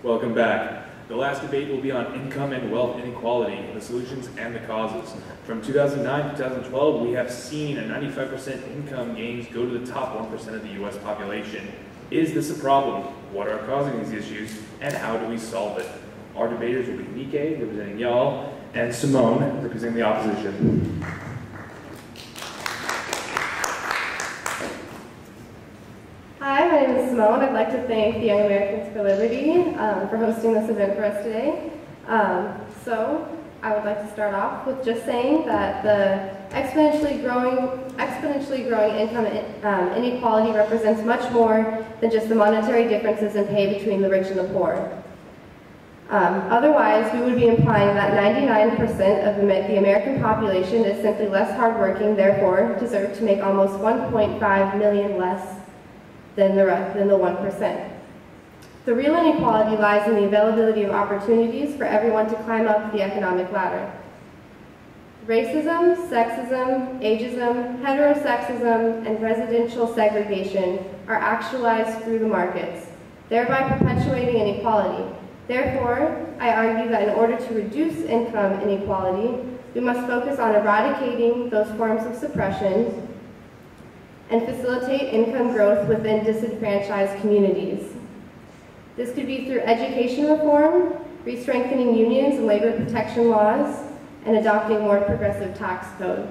Welcome back. The last debate will be on income and wealth inequality, the solutions and the causes. From 2009 to 2012, we have seen a 95% income gains go to the top 1% of the U.S. population. Is this a problem? What are causing these issues, and how do we solve it? Our debaters will be Niike, representing YAL, and Simone, representing the opposition. Hi, my name is Simone. I'd like to thank the Young Americans for Liberty for hosting this event for us today. So I would like to start off with just saying that the exponentially growing income inequality represents much more than just the monetary differences in pay between the rich and the poor. Otherwise, we would be implying that 99% of the American population is simply less hardworking, therefore deserve to make almost 1.5 million less than the 1%. The real inequality lies in the availability of opportunities for everyone to climb up the economic ladder. Racism, sexism, ageism, heterosexism, and residential segregation are actualized through the markets, thereby perpetuating inequality. Therefore, I argue that in order to reduce income inequality, we must focus on eradicating those forms of suppression and facilitate income growth within disenfranchised communities. This could be through education reform, re-strengthening unions and labor protection laws, and adopting more progressive tax code.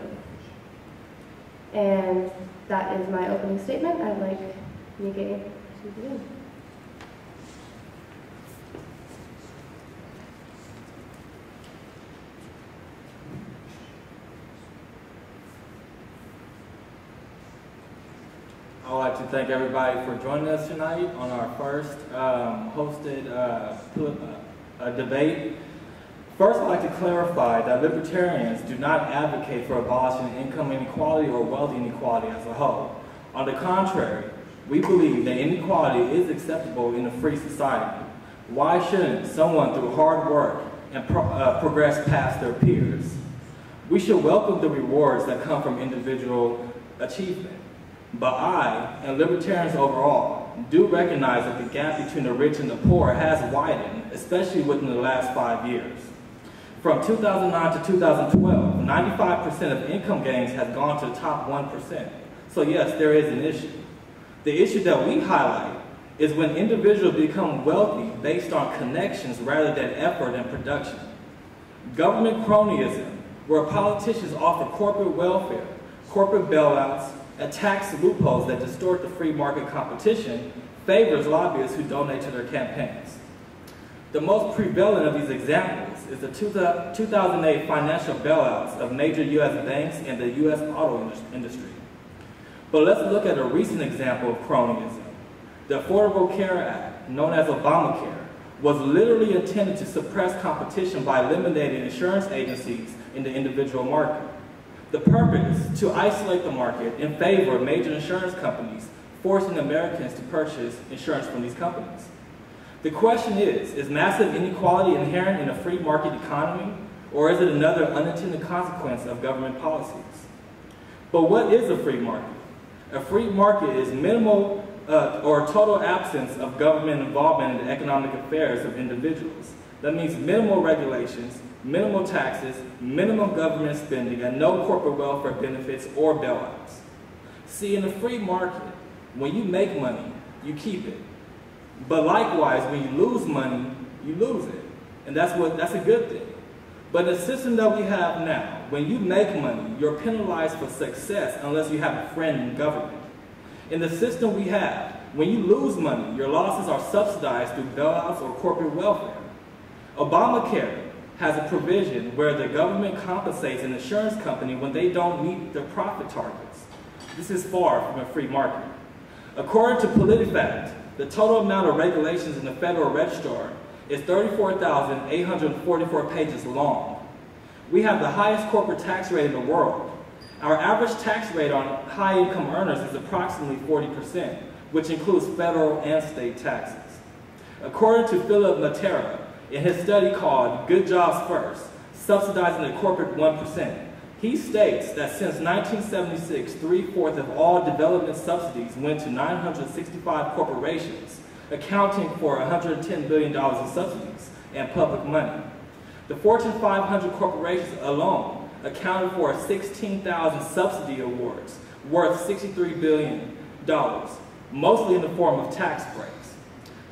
And that is my opening statement. I'd like Niike to begin. I'd like to thank everybody for joining us tonight on our first hosted debate. First, I'd like to clarify that libertarians do not advocate for abolishing income inequality or wealth inequality as a whole. On the contrary, we believe that inequality is acceptable in a free society. Why shouldn't someone through hard work and progress past their peers? We should welcome the rewards that come from individual achievement. But I, and libertarians overall, do recognize that the gap between the rich and the poor has widened, especially within the last 5 years. From 2009 to 2012, 95% of income gains have gone to the top 1%. So yes, there is an issue. The issue that we highlight is when individuals become wealthy based on connections rather than effort and production. Government cronyism, where politicians offer corporate welfare, corporate bailouts, and tax loopholes that distort the free market competition, favors lobbyists who donate to their campaigns. The most prevalent of these examples is the 2008 financial bailouts of major U.S. banks and the U.S. auto industry. But let's look at a recent example of cronyism. The Affordable Care Act, known as Obamacare, was literally intended to suppress competition by eliminating insurance agencies in the individual market. The purpose, to isolate the market in favor of major insurance companies, forcing Americans to purchase insurance from these companies. The question is massive inequality inherent in a free market economy, or is it another unintended consequence of government policies? But what is a free market? A free market is minimal or total absence of government involvement in the economic affairs of individuals. That means minimal regulations, minimal taxes, minimum government spending, and no corporate welfare benefits or bailouts. See, in a free market, when you make money, you keep it. But likewise, when you lose money, you lose it. And that's a good thing. But the system that we have now, when you make money, you're penalized for success unless you have a friend in government. In the system we have, when you lose money, your losses are subsidized through bailouts or corporate welfare. Obamacare has a provision where the government compensates an insurance company when they don't meet their profit targets. This is far from a free market. According to PolitiFact, the total amount of regulations in the Federal Register is 34,844 pages long. We have the highest corporate tax rate in the world. Our average tax rate on high-income earners is approximately 40%, which includes federal and state taxes. According to Philip Matera, in his study called Good Jobs First, Subsidizing the Corporate 1%, he states that since 1976, 3/4 of all development subsidies went to 965 corporations, accounting for $110 billion in subsidies and public money. The Fortune 500 corporations alone accounted for 16,000 subsidy awards worth $63 billion, mostly in the form of tax breaks.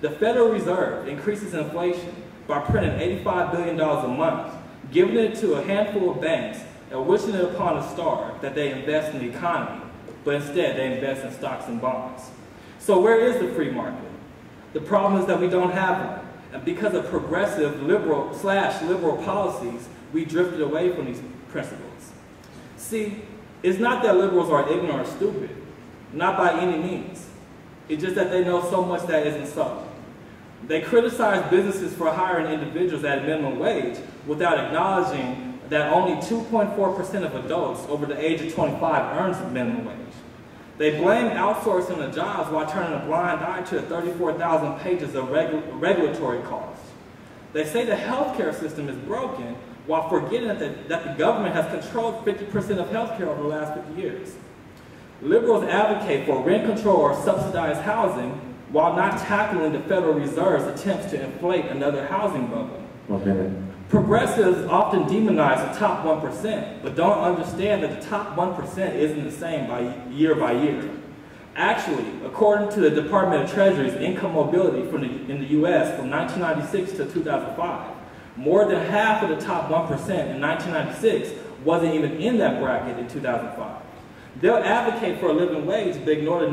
The Federal Reserve increases inflation by printing $85 billion a month, giving it to a handful of banks and wishing it upon a star that they invest in the economy, but instead they invest in stocks and bonds. So where is the free market? The problem is that we don't have one. And because of progressive liberal policies, we drifted away from these principles. See, it's not that liberals are ignorant or stupid, not by any means. It's just that they know so much that isn't so. They criticize businesses for hiring individuals at minimum wage without acknowledging that only 2.4% of adults over the age of 25 earns minimum wage. They blame outsourcing the jobs while turning a blind eye to the 34,000 pages of regulatory costs. They say the healthcare system is broken while forgetting that the government has controlled 50% of healthcare over the last 50 years. Liberals advocate for rent control or subsidized housing while not tackling the Federal Reserve's attempts to inflate another housing bubble. Okay. Progressives often demonize the top 1%, but don't understand that the top 1% isn't the same by year. Actually, according to the Department of Treasury's income mobility in the U.S. from 1996 to 2005, more than half of the top 1% in 1996 wasn't even in that bracket in 2005. They'll advocate for a living wage, but ignore the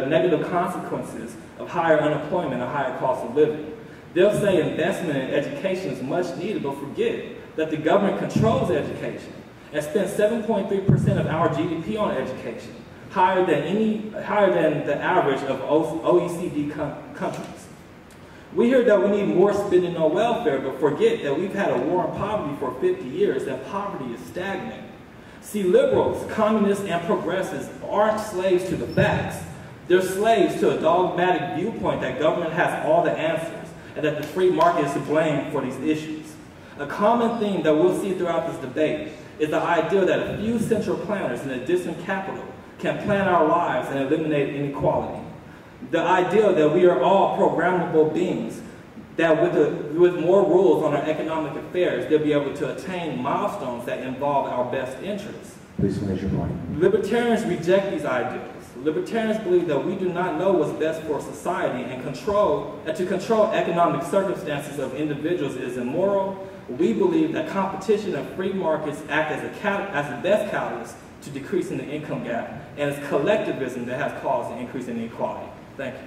negative consequences of higher unemployment and higher cost of living. They'll say investment in education is much needed, but forget that the government controls education and spends 7.3% of our GDP on education, higher than the average of OECD countries. We hear that we need more spending on welfare, but forget that we've had a war on poverty for 50 years and poverty is stagnant. See, liberals, communists, and progressives aren't slaves to the facts. They're slaves to a dogmatic viewpoint that government has all the answers and that the free market is to blame for these issues. A common theme that we'll see throughout this debate is the idea that a few central planners in a distant capital can plan our lives and eliminate inequality. The idea that we are all programmable beings, that with more rules on our economic affairs, they'll be able to attain milestones that involve our best interests. Please finish your point. Libertarians reject these ideals. Libertarians believe that we do not know what's best for society and to control economic circumstances of individuals is immoral. We believe that competition and free markets act as the best catalyst to decreasing the income gap, and it's collectivism that has caused the increase in inequality. Thank you.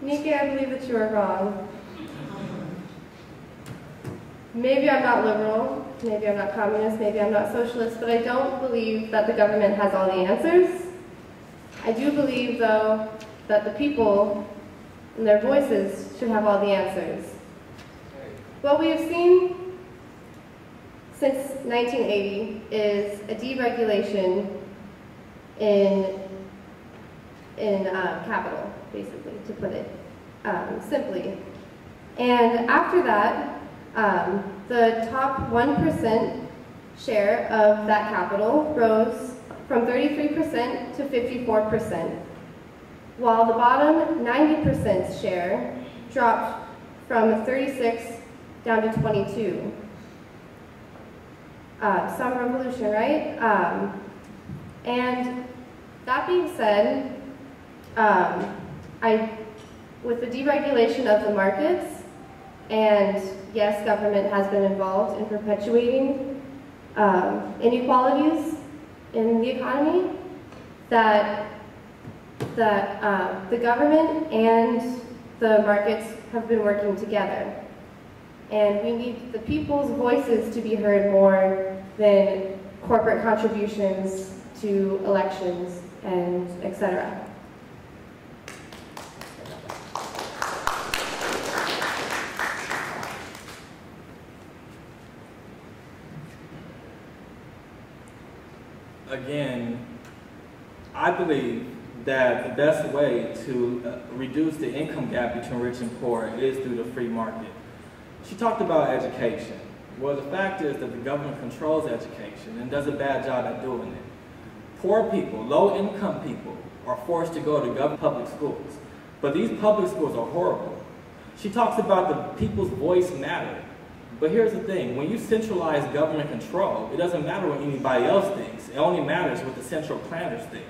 Niike, I believe that you are wrong. Maybe I'm not liberal, maybe I'm not communist, maybe I'm not socialist, but I don't believe that the government has all the answers. I do believe, though, that the people and their voices should have all the answers. What we have seen since 1980 is a deregulation in capital, basically, to put it simply. And after that, the top 1% share of that capital rose from 33% to 54%, while the bottom 90% share dropped from 36 down to 22. Some revolution, right? And that being said, with the deregulation of the markets, and yes, government has been involved in perpetuating inequalities in the economy, that the government and the markets have been working together. And we need the people's voices to be heard more than corporate contributions to elections and etc. Again, I believe that the best way to reduce the income gap between rich and poor is through the free market. She talked about education. Well, the fact is that the government controls education and does a bad job at doing it. Poor people, low-income people, are forced to go to government public schools. But these public schools are horrible. She talks about the people's voice matter. But here's the thing, when you centralize government control, it doesn't matter what anybody else thinks. It only matters what the central planners think.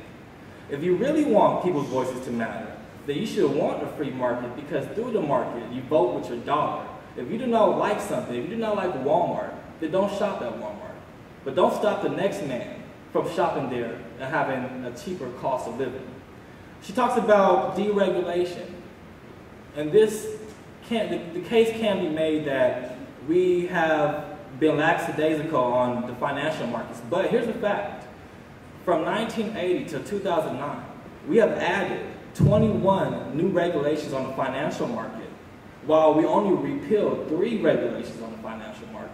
If you really want people's voices to matter, then you should want a free market, because through the market, you vote with your dollar. If you do not like something, if you do not like Walmart, then don't shop at Walmart. But don't stop the next man from shopping there and having a cheaper cost of living. She talks about deregulation. And this the case can be made that we have been lackadaisical on the financial markets. But here's the fact. From 1980 to 2009, we have added 21 new regulations on the financial market, while we only repealed 3 regulations on the financial market.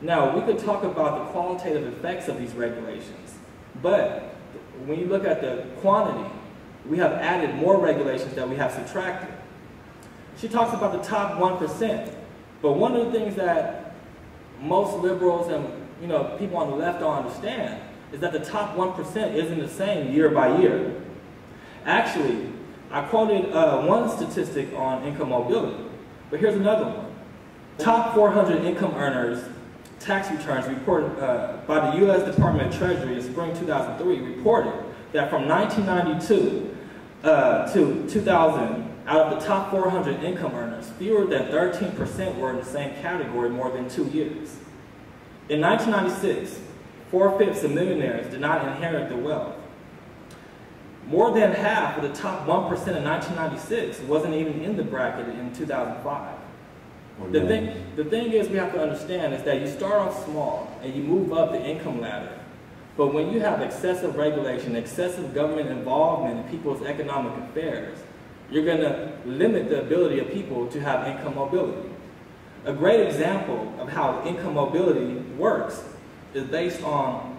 Now, we could talk about the qualitative effects of these regulations, but when you look at the quantity, we have added more regulations that we have subtracted. She talks about the top 1%, but one of the things that most liberals and people on the left don't understand is that the top 1% isn't the same year by year. Actually, I quoted one statistic on income mobility, but here's another one. Top 400 income earners tax returns reported by the U.S. Department of Treasury in spring 2003 reported that from 1992 to 2000, out of the top 400 income earners, fewer than 13% were in the same category more than 2 years. In 1996, 4/5 of millionaires did not inherit the wealth. More than half of the top 1% in 1996 wasn't even in the bracket in 2005. The thing is, we have to understand is that you start off small and you move up the income ladder. But when you have excessive regulation, excessive government involvement in people's economic affairs, you're going to limit the ability of people to have income mobility. A great example of how income mobility works is based on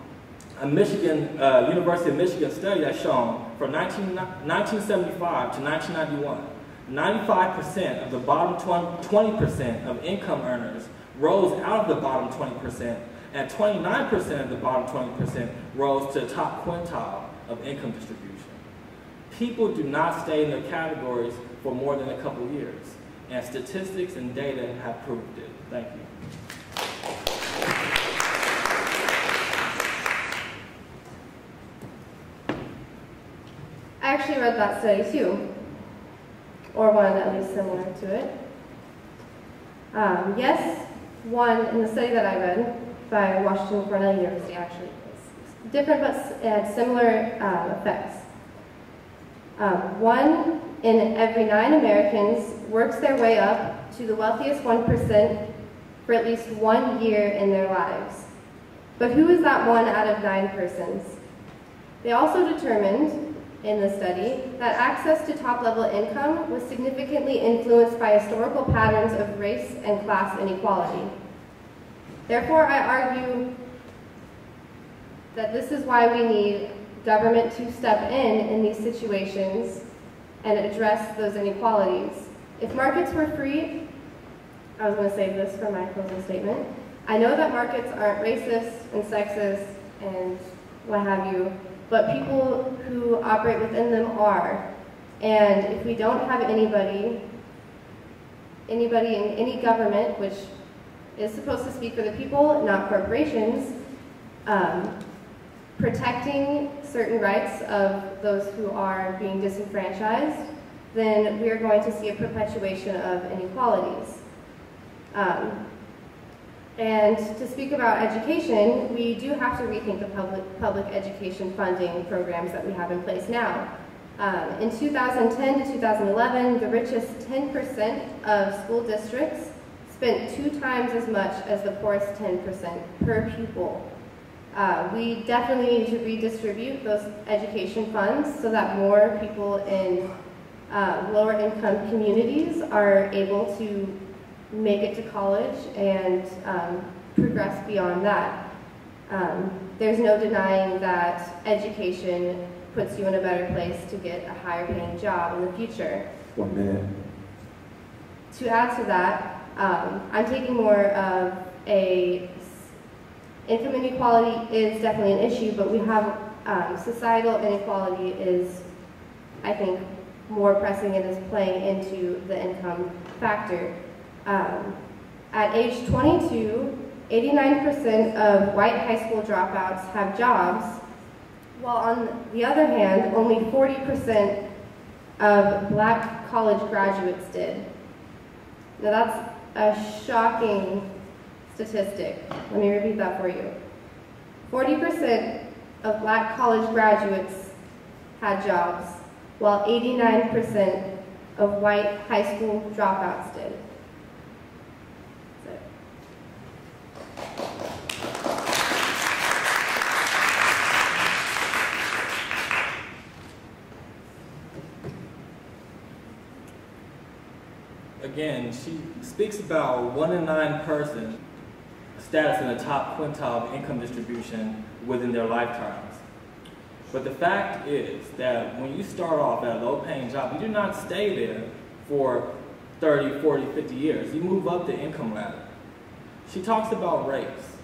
a University of Michigan study that's shown from 1975 to 1991. 95% of the bottom 20% of income earners rose out of the bottom 20%, and 29% of the bottom 20% rose to the top quintile of income distribution. People do not stay in their categories for more than a couple of years, and statistics and data have proved it. Thank you. I actually read that study too, or one at least similar to it. Yes, one in the study that I read by Washington Cornell University actually is different but had similar effects. 1 in every 9 Americans works their way up to the wealthiest 1% for at least 1 year in their lives. But who is that 1 out of 9 persons? They also determined in the study that access to top-level income was significantly influenced by historical patterns of race and class inequality. Therefore, I argue that this is why we need government to step in these situations and address those inequalities. If markets were free, I was going to save this for my closing statement. I know that markets aren't racist and sexist and what have you, but people who operate within them are. And if we don't have anybody in any government, which is supposed to speak for the people, not corporations, protecting certain rights of those who are being disenfranchised, then we are going to see a perpetuation of inequalities. And to speak about education, we do have to rethink the public education funding programs that we have in place now. In 2010 to 2011, the richest 10% of school districts spent 2 times as much as the poorest 10% per pupil. We definitely need to redistribute those education funds so that more people in lower income communities are able to make it to college and progress beyond that. There's no denying that education puts you in a better place to get a higher paying job in the future. 1 minute. To add to that, I'm taking more of income inequality is definitely an issue, but we have societal inequality is, I think, more pressing and is playing into the income factor. At age 22, 89% of white high school dropouts have jobs, while on the other hand, only 40% of black college graduates did. Now that's a shocking statistic. Let me repeat that for you. 40% of black college graduates had jobs, while 89% of white high school dropouts did. That's it. Again, she speaks about 1 in 9 person status in the top quintile of income distribution within their lifetimes. But the fact is that when you start off at a low-paying job, you do not stay there for 30, 40, 50 years. You move up the income ladder. She talks about race,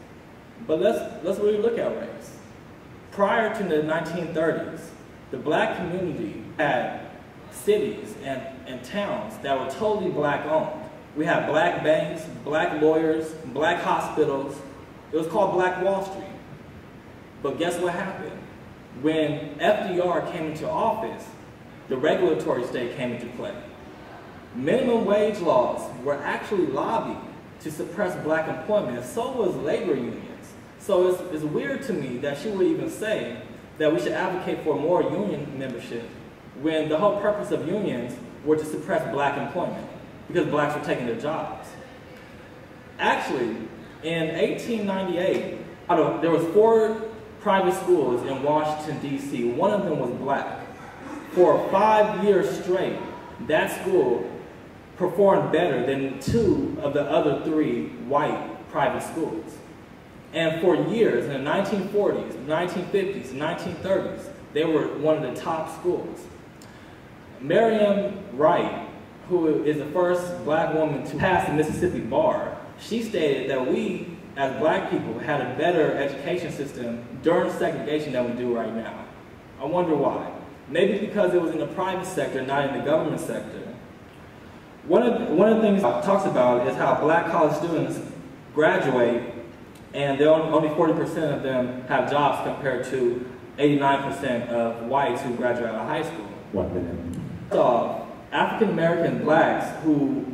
but let's really look at race. Prior to the 1930s, the black community had cities and towns that were totally black-owned. We had black banks, black lawyers, black hospitals. It was called Black Wall Street. But guess what happened? When FDR came into office, the regulatory state came into play. Minimum wage laws were actually lobbied to suppress black employment, and so was labor unions. So it's weird to me that she would even say that we should advocate for more union membership when the whole purpose of unions were to suppress black employment because blacks were taking their jobs. Actually, in 1898, there was 4 private schools in Washington, D.C. One of them was black. For 5 years straight, that school performed better than 2 of the other 3 white private schools. And for years, in the 1940s, 1950s, 1930s, they were one of the top schools. Miriam Wright, who is the first black woman to pass the Mississippi bar, she stated that we, as black people, had a better education system during segregation than we do right now. I wonder why. Maybe because it was in the private sector, not in the government sector. One of the things it talks about is how black college students graduate and only 40% of them have jobs compared to 89% of whites who graduate out of high school. 1 minute. So, African American blacks who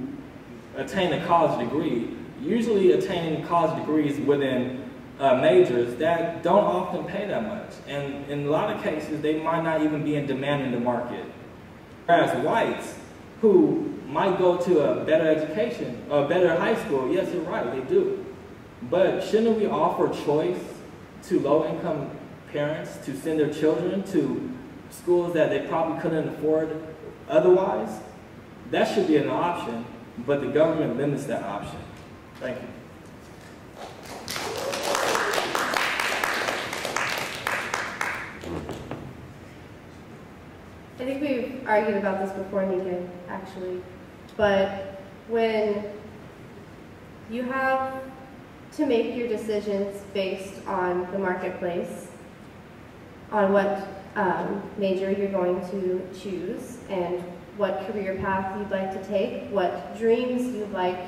attain a college degree usually attaining college degrees within majors that don't often pay that much. And in a lot of cases, they might not even be in demand in the market. Whereas whites who might go to a better education, a better high school, yes, you're right, they do. But shouldn't we offer choice to low-income parents to send their children to schools that they probably couldn't afford otherwise? That should be an option, but the government limits that option. Thank you. I think we've argued about this before, Niike, actually. But when you have to make your decisions based on the marketplace, on what major you're going to choose, and what career path you'd like to take, what dreams you'd like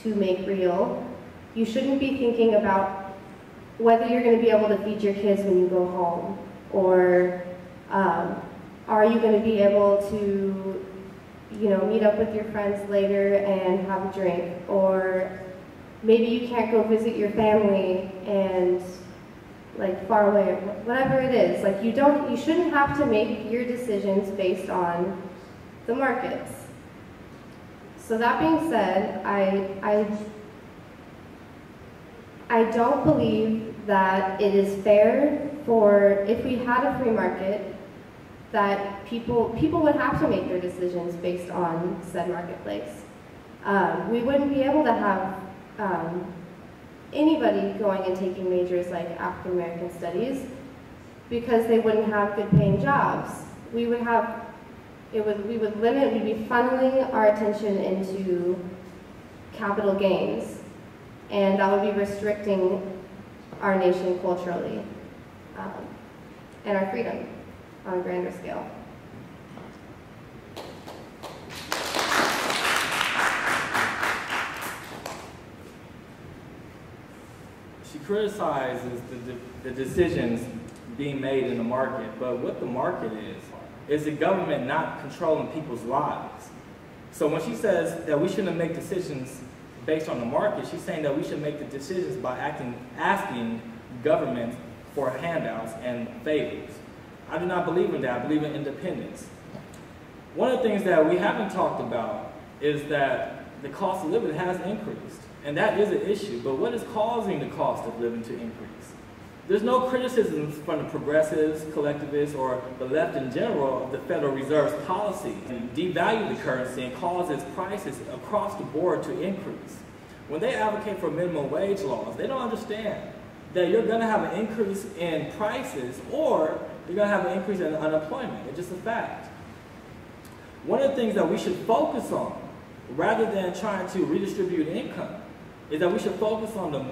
to make real, you shouldn't be thinking about whether you're going to be able to feed your kids when you go home, or are you going to be able to, meet up with your friends later and have a drink, or maybe you can't go visit your family and far away, whatever it is. You shouldn't have to make your decisions based on the markets. So that being said, I don't believe that it is fair for, if we had a free market, that people would have to make their decisions based on said marketplace. We wouldn't be able to have anybody going and taking majors like African American Studies because they wouldn't have good paying jobs. We'd be funneling our attention into capital gains. and that would be restricting our nation culturally and our freedom on a grander scale. She criticizes the decisions being made in the market, but what the market is the government not controlling people's lives. So when she says that we shouldn't make decisions based on the market, she's saying that we should make the decisions by asking government for handouts and favors. I do not believe in that. I believe in independence. One of the things that we haven't talked about is that the cost of living has increased, and that is an issue, but what is causing the cost of living to increase? There's no criticism from the progressives, collectivists, or the left in general of the Federal Reserve's policy and devalue the currency and cause its prices across the board to increase. When they advocate for minimum wage laws, they don't understand that you're going to have an increase in prices or you're going to have an increase in unemployment. It's just a fact. One of the things that we should focus on, rather than trying to redistribute income, is that we should focus on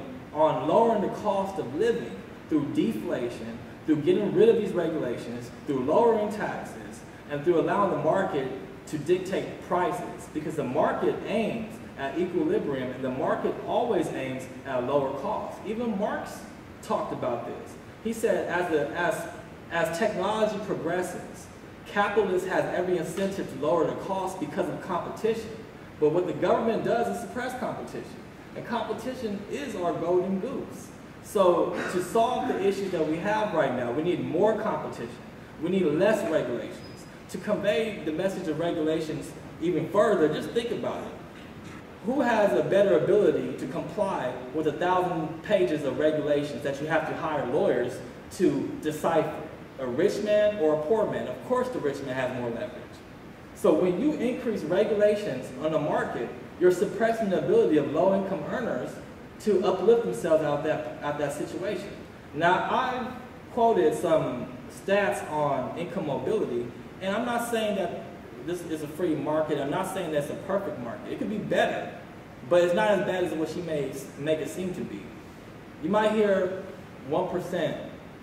lowering the cost of living through deflation, through getting rid of these regulations, through lowering taxes, and through allowing the market to dictate prices. Because the market aims at equilibrium, and the market always aims at lower costs. Even Marx talked about this. He said as technology progresses, capitalists has every incentive to lower the cost because of competition. But what the government does is suppress competition. And competition is our golden goose. So to solve the issues that we have right now, we need more competition. We need less regulations. To convey the message of regulations even further, just think about it. Who has a better ability to comply with 1,000 pages of regulations that you have to hire lawyers to decipher? A rich man or a poor man? Of course the rich man has more leverage. So when you increase regulations on the market, you're suppressing the ability of low-income earners to uplift themselves out of that situation. Now, I've quoted some stats on income mobility, and I'm not saying that this is a free market. I'm not saying that's a perfect market. It could be better, but it's not as bad as what she make it seem to be. You might hear 1%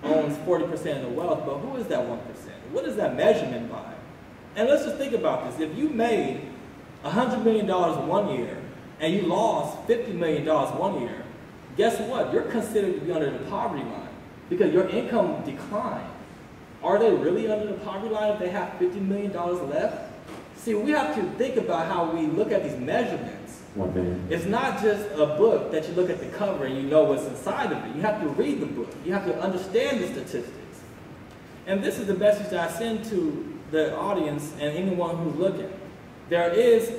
owns 40% of the wealth, but who is that 1%? What is that measurement by? And let's just think about this. If you made $100 million 1 year, and you lost $50 million 1 year, guess what? You're considered to be under the poverty line because your income declined. Are they really under the poverty line if they have $50 million left? See, we have to think about how we look at these measurements. 1 million. It's not just a book that you look at the cover and you know what's inside of it. You have to read the book. You have to understand the statistics. And this is the message that I send to the audience and anyone who's looking. There is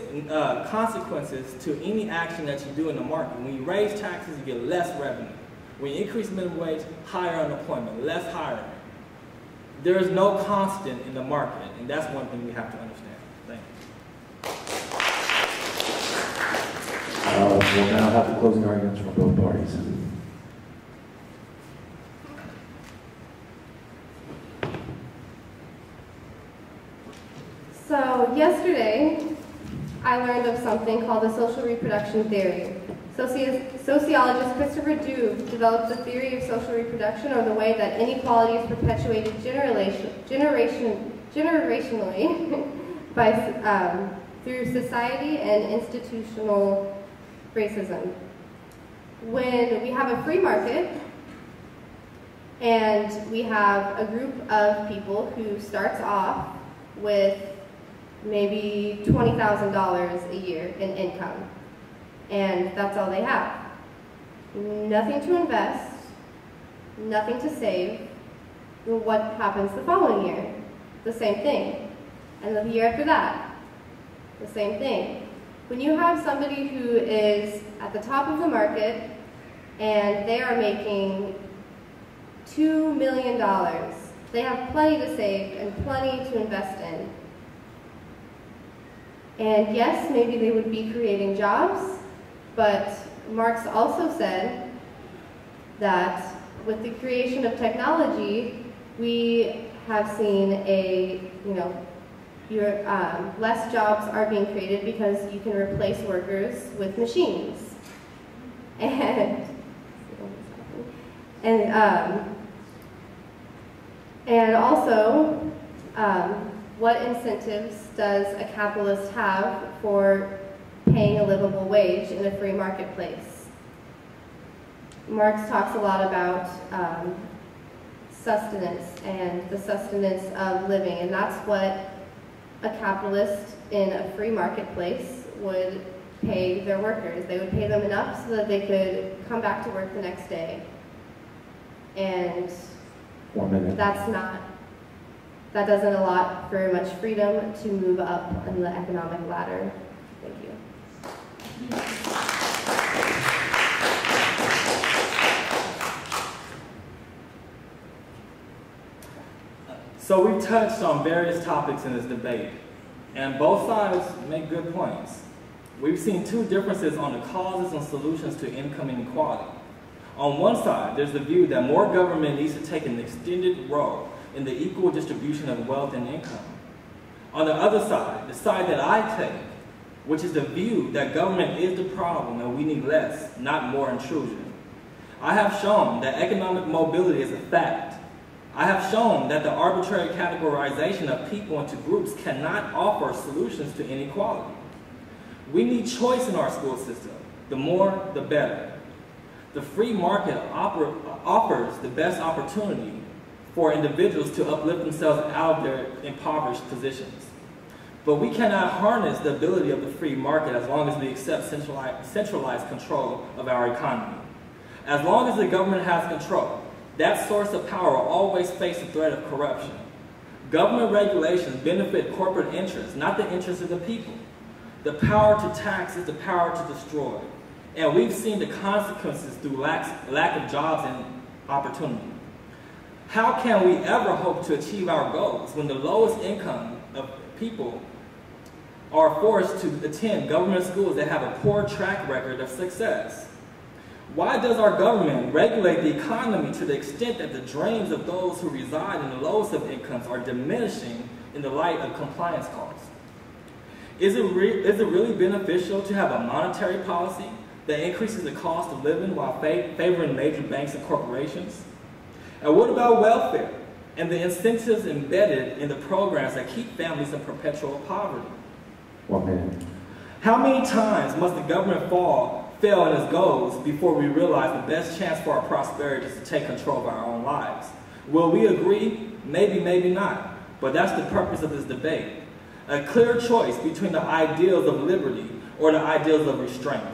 consequences to any action that you do in the market. When you raise taxes, you get less revenue. When you increase minimum wage, higher unemployment, less hiring. There is no constant in the market, and that's one thing we have to understand. Thank you. We'll now have the closing arguments from both parties. So yesterday, I learned of something called the social reproduction theory. Sociologist Christopher Doob developed the theory of social reproduction, or the way that inequality is perpetuated generationally through society and institutional racism. When we have a free market and we have a group of people who starts off with maybe $20,000 a year in income, and that's all they have. Nothing to invest, nothing to save. What happens the following year? The same thing. And the year after that, the same thing. When you have somebody who is at the top of the market and they are making $2 million, they have plenty to save and plenty to invest in. And yes, maybe they would be creating jobs, but Marx also said that with the creation of technology, we have seen less jobs are being created because you can replace workers with machines. And also, what incentives does a capitalist have for paying a livable wage in a free marketplace? Marx talks a lot about sustenance and the sustenance of living, and that's what a capitalist in a free marketplace would pay their workers. They would pay them enough so that they could come back to work the next day. And 1 minute. that doesn't allot for much freedom to move up in the economic ladder. Thank you. So we've touched on various topics in this debate, and both sides make good points. We've seen two differences on the causes and solutions to income inequality. On one side, there's the view that more government needs to take an extended role in the equal distribution of wealth and income. On the other side, the side that I take, which is the view that government is the problem and we need less, not more intrusion. I have shown that economic mobility is a fact. I have shown that the arbitrary categorization of people into groups cannot offer solutions to inequality. We need choice in our school system. The more, the better. The free market offers the best opportunity for individuals to uplift themselves out of their impoverished positions. But we cannot harness the ability of the free market as long as we accept centralized control of our economy. As long as the government has control, that source of power will always face the threat of corruption. Government regulations benefit corporate interests, not the interests of the people. The power to tax is the power to destroy. And we've seen the consequences through lack of jobs and opportunity. How can we ever hope to achieve our goals when the lowest income of people are forced to attend government schools that have a poor track record of success? Why does our government regulate the economy to the extent that the dreams of those who reside in the lowest of incomes are diminishing in the light of compliance costs? Is it really beneficial to have a monetary policy that increases the cost of living while favoring major banks and corporations? And what about welfare and the incentives embedded in the programs that keep families in perpetual poverty? 1 minute. How many times must the government fail in its goals before we realize the best chance for our prosperity is to take control of our own lives? Will we agree? Maybe, maybe not. But that's the purpose of this debate. A clear choice between the ideals of liberty or the ideals of restraint.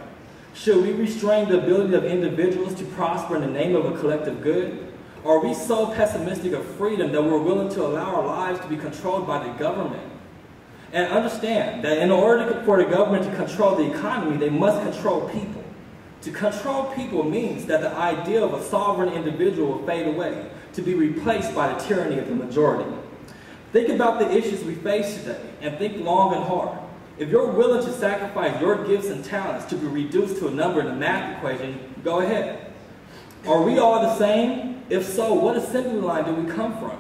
Should we restrain the ability of individuals to prosper in the name of a collective good? Or are we so pessimistic of freedom that we're willing to allow our lives to be controlled by the government? And understand that in order for the government to control the economy, they must control people. To control people means that the idea of a sovereign individual will fade away, to be replaced by the tyranny of the majority. Think about the issues we face today, and think long and hard. If you're willing to sacrifice your gifts and talents to be reduced to a number in the math equation, go ahead. Are we all the same? If so, what assembly line do we come from?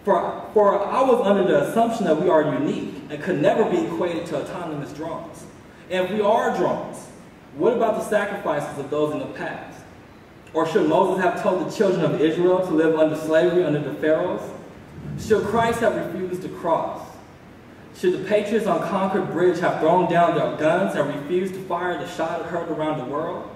For I was under the assumption that we are unique and could never be equated to autonomous drones. And if we are drones, what about the sacrifices of those in the past? Or should Moses have told the children of Israel to live under slavery under the pharaohs? Should Christ have refused to cross? Should the patriots on Concord Bridge have thrown down their guns and refused to fire the shot heard around the world?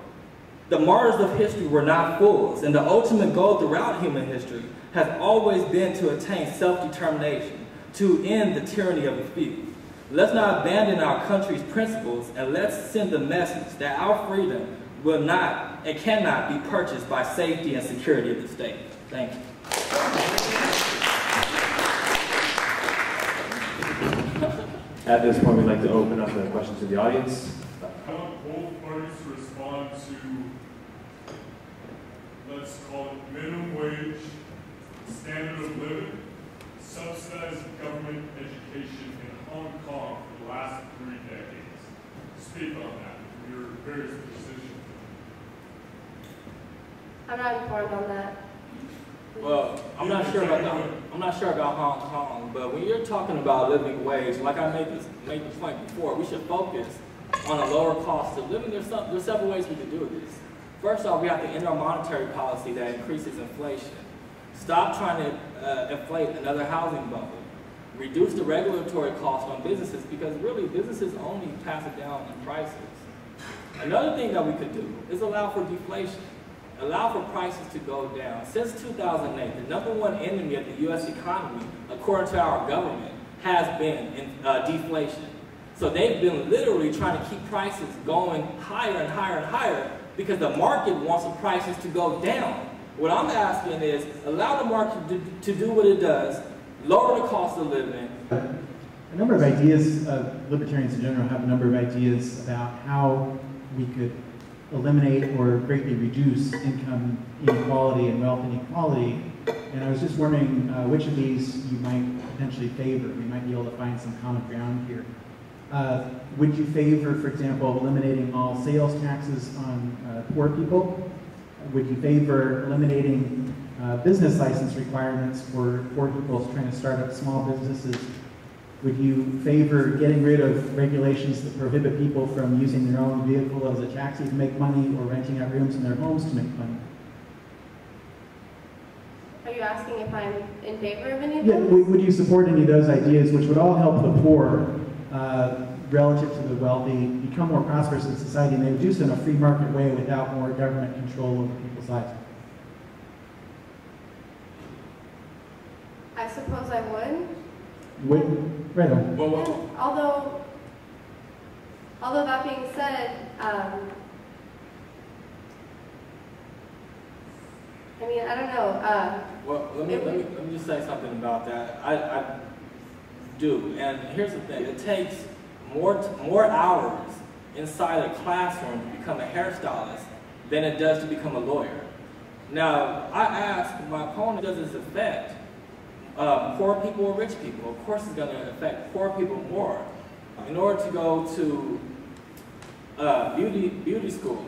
The martyrs of history were not fools, and the ultimate goal throughout human history has always been to attain self-determination, to end the tyranny of the few. Let's not abandon our country's principles, and let's send the message that our freedom will not and cannot be purchased by safety and security of the state. Thank you. At this point, we'd like to open up the questions to the audience. I want both parties to respond to, let's call it minimum wage, standard of living, subsidized government education in Hong Kong for the last 3 decades. Speak on that from your various positions. I'm not informed on that. Well, I'm not sure about Hong Kong, but when you're talking about living wage, like I made the point before, we should focus on a lower cost of living. There's several ways we can do this. First off, we have to end our monetary policy that increases inflation. Stop trying to inflate another housing bubble. Reduce the regulatory cost on businesses, because really businesses only pass it down in prices. Another thing that we could do is allow for deflation. Allow for prices to go down. Since 2008, the #1 enemy of the U.S. economy, according to our government, has been deflation. So they've been literally trying to keep prices going higher and higher and higher because the market wants the prices to go down. What I'm asking is allow the market to do what it does, lower the cost of living. A number of ideas, libertarians in general have a number of ideas about how we could eliminate or greatly reduce income inequality and wealth inequality. And I was just wondering which of these you might potentially favor. We might be able to find some common ground here. Would you favor, for example, eliminating all sales taxes on poor people? Would you favor eliminating business license requirements for poor people trying to start up small businesses? Would you favor getting rid of regulations that prohibit people from using their own vehicle as a taxi to make money or renting out rooms in their homes to make money? Are you asking if I'm in favor of any of Yeah, those? would you support any of those ideas, which would all help the poor relative to the wealthy become more prosperous in society, and they would do so in a free market way without more government control over people's lives? I suppose I would. Right on. Well, Although that being said, I mean, I don't know. well, let me just say something about that. I do, and here's the thing: it takes more hours inside a classroom to become a hairstylist than it does to become a lawyer. Now, I asked my opponent, does this affect poor people or rich people? Of course, it's going to affect poor people more. In order to go to beauty school,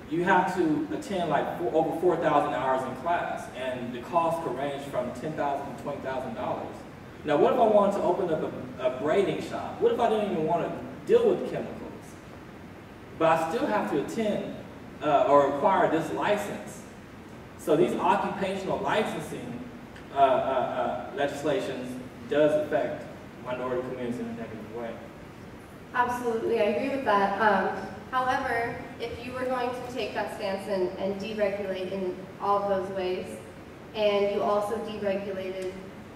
you have to attend like over 4,000 hours in class, and the cost could range from $10,000 to $20,000. Now, what if I wanted to open up a braiding shop? What if I didn't even want to deal with chemicals? But I still have to attend or acquire this license. So these occupational licensing legislations does affect minority communities in a negative way. Absolutely, I agree with that. However, if you were going to take that stance and deregulate in all of those ways, and you also deregulated,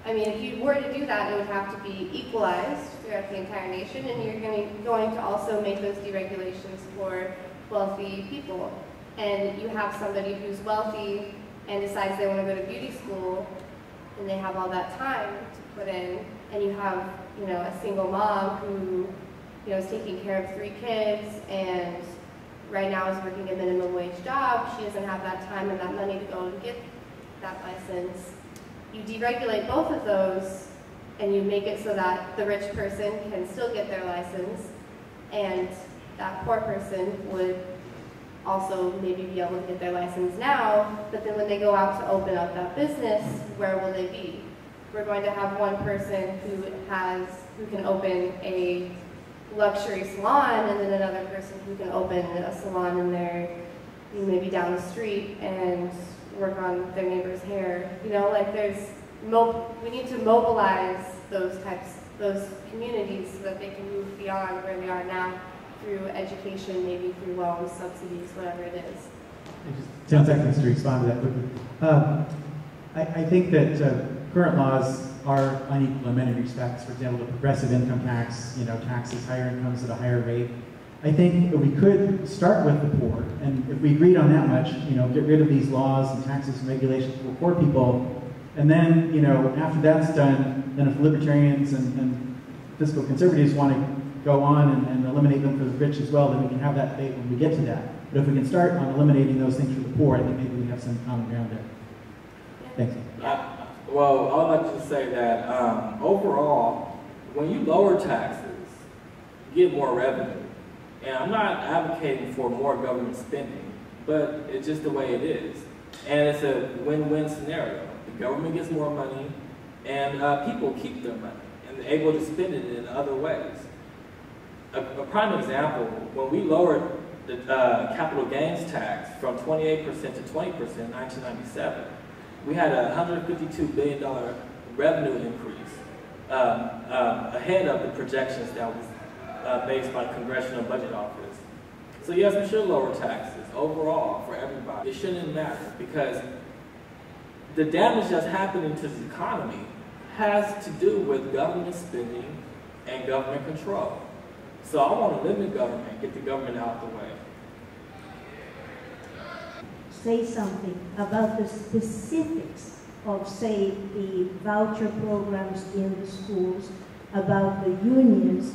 I mean, if you were to do that, it would have to be equalized throughout the entire nation, and you're going to also make those deregulations for wealthy people. And you have somebody who's wealthy and decides they want to go to beauty school, and they have all that time to put in, and you have, you know, a single mom who, you know, is taking care of 3 kids and right now is working a minimum wage job. She doesn't have that time and that money to go and get that license. You deregulate both of those and you make it so that the rich person can still get their license and that poor person would also maybe be able to get their license now, but then when they go out to open up that business, where will they be? We're going to have one person who can open a luxury salon, and then another person who can open a salon in their, maybe down the street and work on their neighbor's hair. You know, like we need to mobilize those communities so that they can move beyond where they are now through education, maybe through loans, subsidies, whatever it is. Just 10 seconds to respond to that quickly. I think that current laws are unequal in many respects. For example, the progressive income tax, you know, taxes higher incomes at a higher rate. I think we could start with the poor, and if we agreed on that much, you know, get rid of these laws and taxes and regulations for poor people, and then, you know, after that's done, then if libertarians and fiscal conservatives want to go on and eliminate them for the rich as well, then we can have that debate when we get to that. But if we can start on eliminating those things for the poor, I think maybe we have some common ground there. Thanks. Well, I would like to say that overall, when you lower taxes, you get more revenue. And I'm not advocating for more government spending, but it's just the way it is. And it's a win-win scenario. The government gets more money, and people keep their money, and they're able to spend it in other ways. A prime example, when we lowered the capital gains tax from 28% to 20% in 1997. We had a $152 billion revenue increase ahead of the projections that was based by the Congressional Budget Office. So yes, we should lower taxes overall for everybody. It shouldn't matter because the damage that's happening to the economy has to do with government spending and government control. So I want to limit government, get the government out of the way. Say something about the specifics of, say, the voucher programs in the schools, about the unions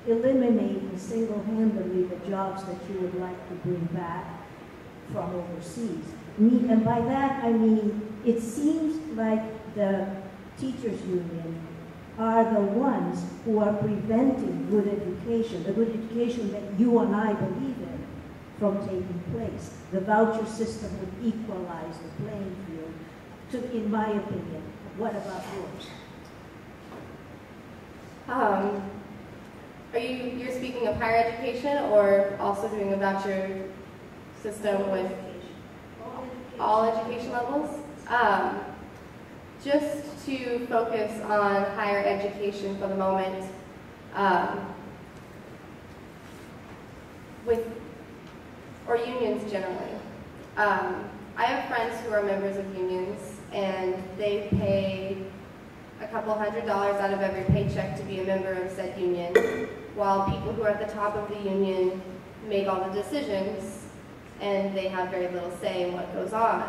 eliminating single-handedly the jobs that you would like to bring back from overseas. And by that, I mean, it seems like the teachers' union are the ones who are preventing good education, the good education that you and I believe in, from taking place. The voucher system would equalize the playing field, in my opinion. What about yours? You're speaking of higher education or also doing a voucher system with all education levels? Just to focus on higher education for the moment, or unions generally. I have friends who are members of unions, and they pay a couple $100 out of every paycheck to be a member of said union, while people who are at the top of the union make all the decisions, and they have very little say in what goes on.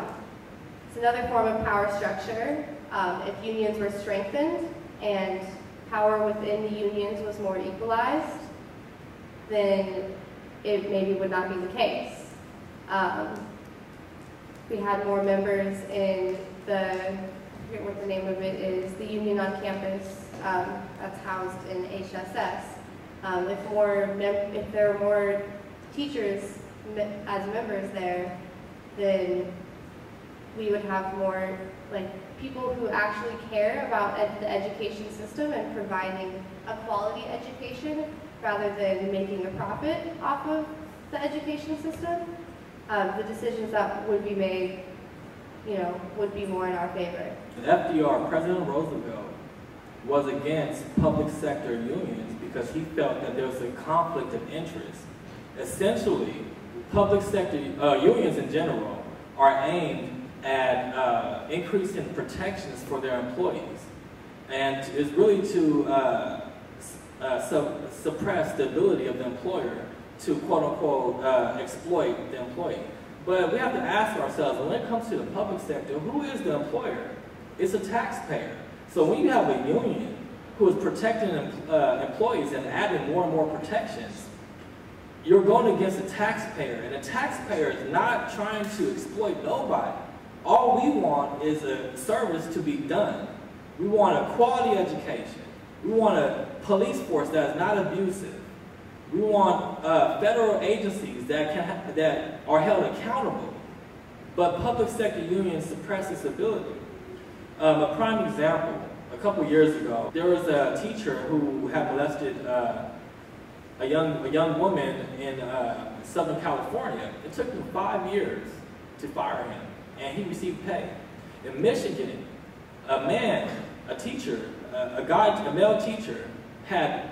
It's another form of power structure. If unions were strengthened and power within the unions was more equalized, then it maybe would not be the case. We had more members in the, I forget what the name of it is, the union on campus that's housed in HSS. If there were more teachers as members there, then we would have more people who actually care about the education system and providing a quality education rather than making a profit off of the education system. The decisions that would be made, would be more in our favor. FDR, President Roosevelt, was against public sector unions because he felt that there was a conflict of interest. Essentially, public sector unions in general are aimed at increasing protections for their employees, and is really to suppress the ability of the employer to quote-unquote exploit the employee. But we have to ask ourselves, when it comes to the public sector, who is the employer? It's a taxpayer. So when you have a union who is protecting employees and adding more and more protections, you're going against a taxpayer, and the taxpayer is not trying to exploit nobody. All we want is a service to be done. We want a quality education. We want a police force that is not abusive. We want federal agencies that are held accountable. But public sector unions suppress this ability. A prime example, a couple years ago, there was a teacher who had molested a young woman in Southern California. It took him 5 years to fire him, and he received pay. In Michigan, a male teacher had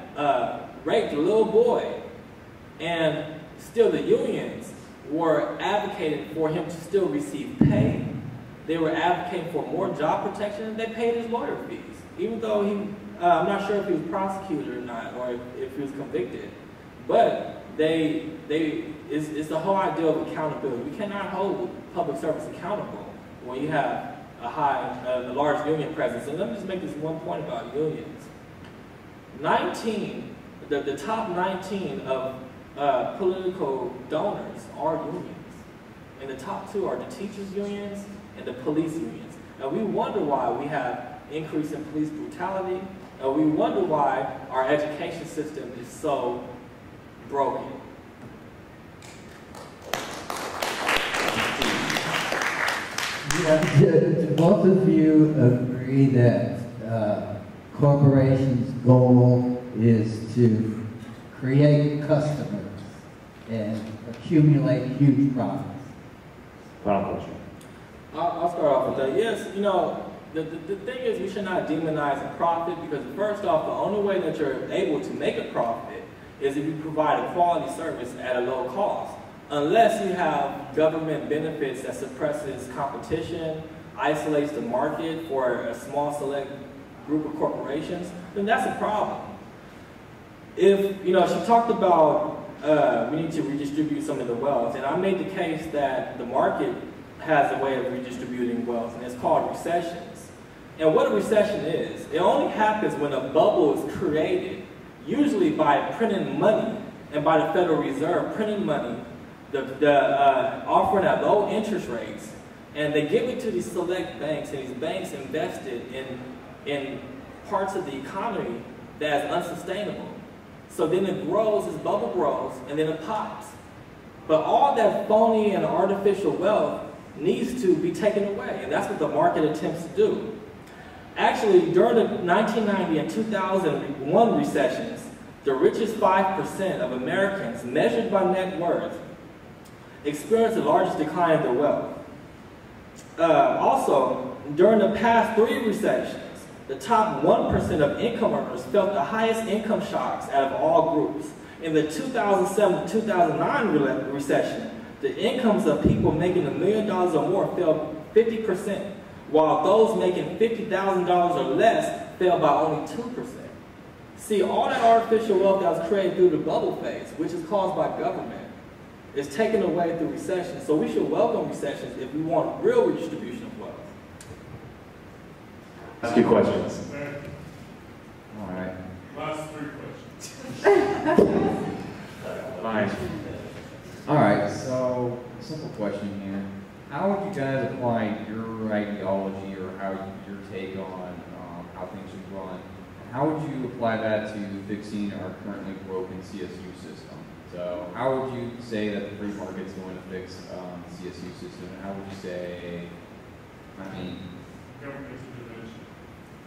raped a little boy, and still the unions were advocating for him to still receive pay. They were advocating for more job protection, and they paid his lawyer fees, even though I'm not sure if he was prosecuted or not, or if he was convicted. But it's the whole idea of accountability. We cannot hold public service accountable when you have a large union presence. And let me just make this one point about unions. The top 19 of political donors are unions. And the top 2 are the teachers' unions and the police unions. And we wonder why we have increase in police brutality, and we wonder why our education system is so broken. Yeah, do both of you agree that corporations' goal is to create customers and accumulate huge profits? Final question. I'll start off with that. Yes, you know, the thing is we should not demonize a profit, because first off, the only way that you're able to make a profit is if you provide a quality service at a low cost. Unless you have government benefits that suppresses competition, isolates the market for a small select group of corporations, then that's a problem. If, you know, she talked about we need to redistribute some of the wealth, and I made the case that the market has a way of redistributing wealth, and it's called recessions. And what a recession is, it only happens when a bubble is created, usually by printing money, and by the Federal Reserve printing money, offering at low interest rates, and they give it to these select banks, and these banks invested in parts of the economy that is unsustainable. So then it grows, this bubble grows, and then it pops. But all that phony and artificial wealth needs to be taken away, and that's what the market attempts to do. Actually, during the 1990 and 2001 recessions, the richest 5% of Americans, measured by net worth, experienced the largest decline in their wealth. Also, during the past 3 recessions, the top 1% of income earners felt the highest income shocks out of all groups. In the 2007-2009 recession, the incomes of people making $1 million or more fell 50%, while those making $50,000 or less fell by only 2%. See, all that artificial wealth that was created through the bubble phase, which is caused by government, is taken away through recession. So we should welcome recessions if we want real redistribution of wealth. Ask you questions. All right. Last 3 questions. Fine. All right, so simple question here. How would you guys apply your ideology or how your take on how things should run? How would you apply that to fixing our currently broken CSU system? So how would you say that the free market is going to fix the CSU system? And how would you say, I mean, Government intervention.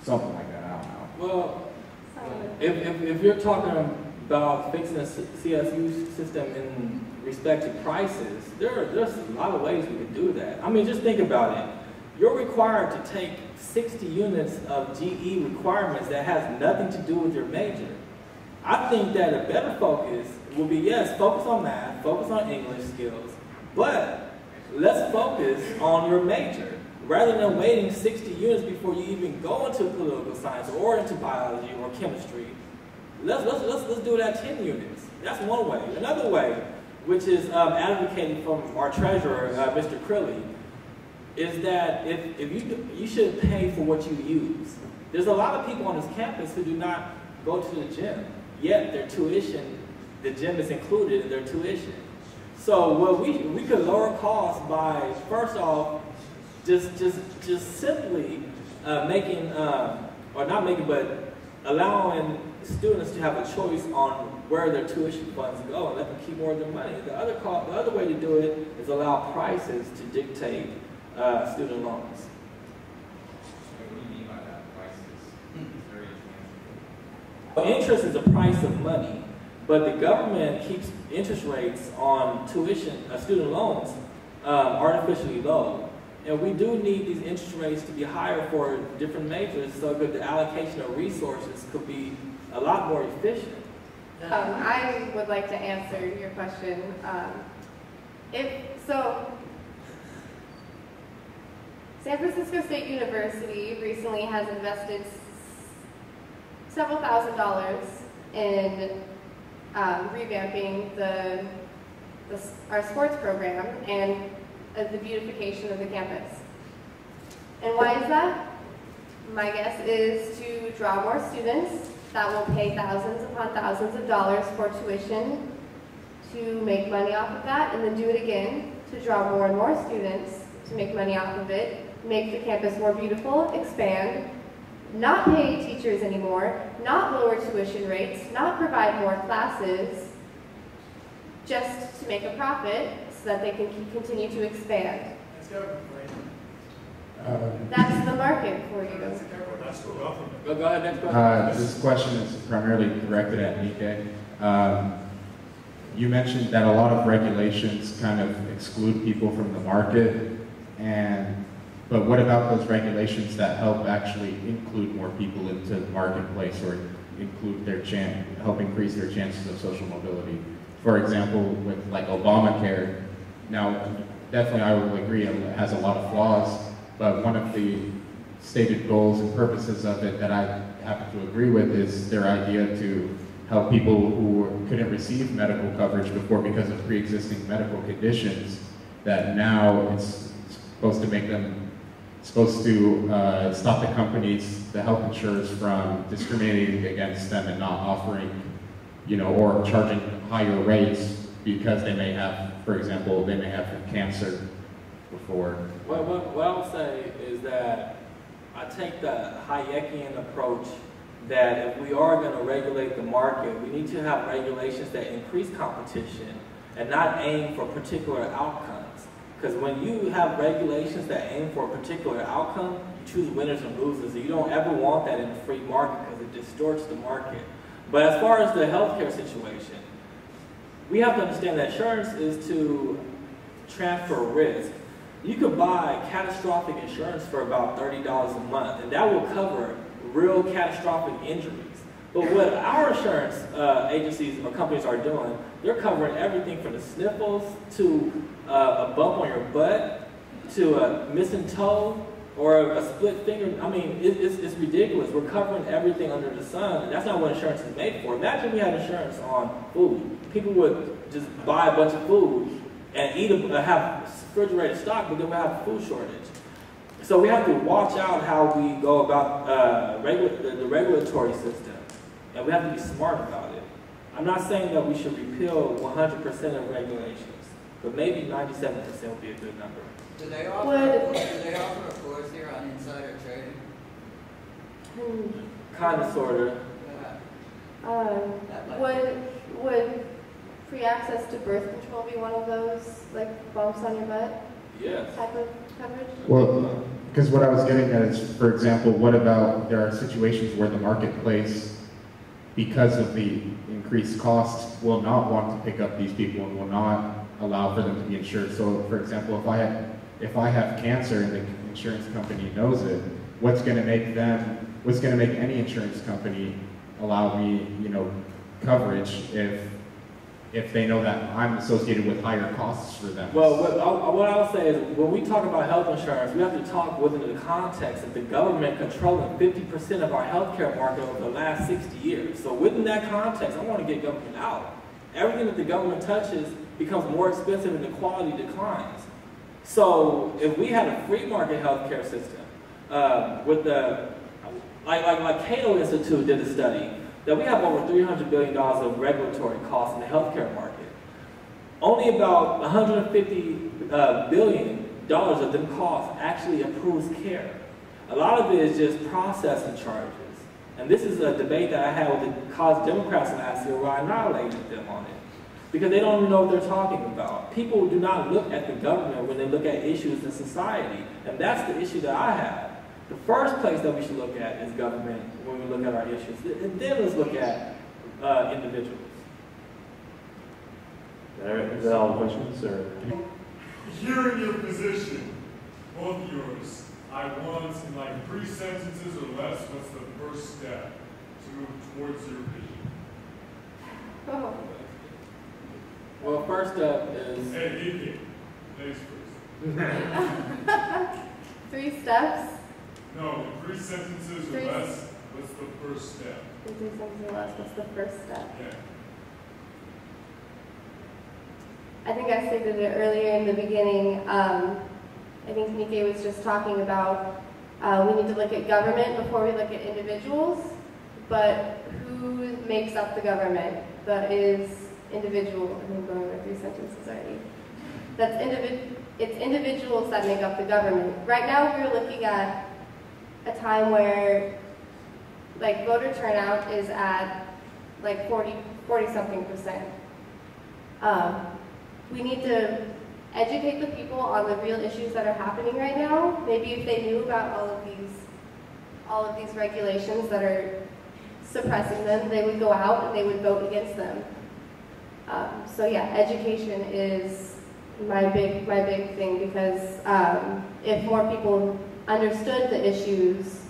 something like that, I don't know. Well, if you're talking about fixing the CSU system in respect to prices, there's a lot of ways we could do that. I mean, just think about it. You're required to take 60 units of GE requirements that has nothing to do with your major. I think that a better focus would be, yes, focus on math, focus on English skills, but let's focus on your major. Rather than waiting 60 units before you even go into political science or into biology or chemistry, let's do it at 10 units. That's one way. Another way, which is advocated from our treasurer, Mr. Crilly, is that if you should pay for what you use. There's a lot of people on this campus who do not go to the gym, yet their tuition, the gym is included in their tuition. So we could lower costs by, first off, just simply making, or not making, but allowing students to have a choice on where their tuition funds go and let them keep more of their money. The other way to do it is allow prices to dictate student loans. What do you mean by that? Prices? It's very interesting. Well, interest is a price of money, but the government keeps interest rates on tuition, student loans, artificially low. And we do need these interest rates to be higher for different majors so that the allocation of resources could be a lot more efficient. I would like to answer your question. San Francisco State University recently has invested several $1,000s in revamping our sports program and the beautification of the campus. And why is that? My guess is to draw more students that will pay thousands upon thousands of dollars for tuition to make money off of that, and then do it again to draw more and more students to make money off of it, make the campus more beautiful, expand, not pay teachers anymore, not lower tuition rates, not provide more classes, just to make a profit so that they can continue to expand. That's the market for you. Go ahead, next question. This question is primarily directed at Niike. you mentioned that a lot of regulations kind of exclude people from the market, but what about those regulations that help actually include more people into the marketplace or include help increase their chances of social mobility? For example, with like Obamacare, now definitely I will agree it has a lot of flaws, but one of the stated goals and purposes of it that I happen to agree with is their idea to help people who couldn't receive medical coverage before because of pre-existing medical conditions, that now it's supposed to stop the companies, the health insurers, from discriminating against them and not offering, or charging higher rates because they may have, for example, they may have cancer before. What I would say is that I take the Hayekian approach that if we are going to regulate the market, we need to have regulations that increase competition and not aim for particular outcomes. Because when you have regulations that aim for a particular outcome, you choose winners and losers. And you don't ever want that in a free market because it distorts the market. But as far as the healthcare situation, we have to understand that insurance is to transfer risk. You could buy catastrophic insurance for about $30 a month, and that will cover real catastrophic injuries. But what our insurance agencies or companies are doing, they're covering everything from the sniffles to a bump on your butt to a missing toe or a split finger. I mean, it's ridiculous. We're covering everything under the sun, and that's not what insurance is made for. Imagine we had insurance on food. People would just buy a bunch of food and have refrigerated stock, but then we have a food shortage. So we have to watch out how we go about the regulatory system, and we have to be smart about it. I'm not saying that we should repeal 100% of regulations, but maybe 97% would be a good number. Do they offer a course here on insider trading? Kind of, sort of. Would free access to birth control be one of those, like bumps on your butt? Yes. Type of coverage? Well, because what I was getting at is, for example, what about there are situations where the marketplace, because of the increased costs, will not want to pick up these people and will not allow for them to be insured. So, for example, if I have cancer and the insurance company knows it, what's going to make any insurance company allow me, coverage if they know that I'm associated with higher costs for them? Well, what I'll say is when we talk about health insurance, we have to talk within the context of the government controlling 50% of our healthcare market over the last 60 years. So within that context, I want to get government out. Everything that the government touches becomes more expensive and the quality declines. So if we had a free market healthcare system, with the, like Cato Institute did a study, that we have over $300 billion of regulatory costs in the healthcare market. Only about $150 billion of them costs actually improves care. A lot of it is just processing charges. And this is a debate that I had with the College Democrats last year where I annihilated them on it. Because they don't even know what they're talking about. People do not look at the government when they look at issues in society. And that's the issue that I have. The first place that we should look at is government when we look at our issues. And then let's look at individuals. Is that all the questions? Or? Hearing your position, both yours, I want in like 3 sentences or less, what's the first step to move towards your vision? Oh. Well, first step is... Hey, Niike, ladies first. 3 steps? No, in 3 sentences or less, what's the first step? In 3 sentences or less, what's the first step? Yeah. I think I stated it earlier in the beginning. I think Niike was just talking about we need to look at government before we look at individuals, but who makes up the government? That is individual. I'm going over 3 sentences already. It's individuals that make up the government. Right now we're looking at a time where like voter turnout is at like 40-something%. We need to educate the people on the real issues that are happening right now. Maybe if they knew about all of these regulations that are suppressing them, they would go out and they would vote against them. So yeah, education is my big thing, because if more people understood the issues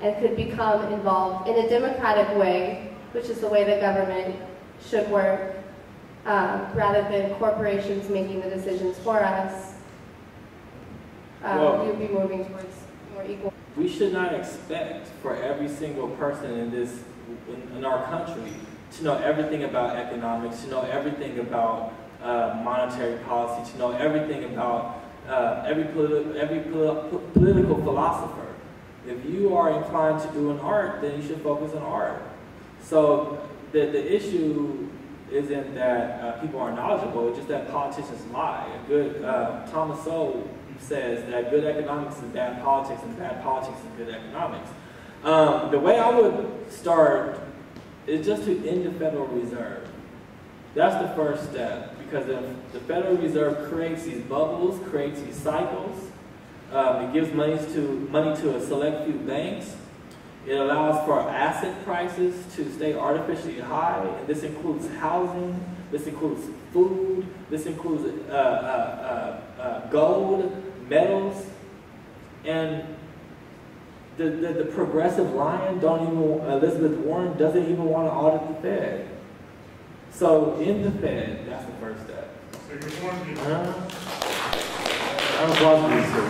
and could become involved in a democratic way, which is the way the government should work, rather than corporations making the decisions for us, we would be moving towards more equal. We should not expect for every single person in our country to know everything about economics, to know everything about monetary policy, to know everything about every political philosopher. If you are inclined to do an art, then you should focus on art. So the issue isn't that people are knowledgeable, it's just that politicians lie. A good Thomas Sowell says that good economics is bad politics, and bad politics is good economics. The way I would start is just to end the Federal Reserve. That's the first step, because if the Federal Reserve creates these bubbles, creates these cycles, it gives money to a select few banks. It allows for asset prices to stay artificially high, and this includes housing, this includes food, this includes gold, metals, and the progressive lion Elizabeth Warren doesn't even want to audit the Fed. So in the Fed, that's the first step. I'm applause for you, sir.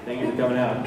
Thank you for coming out.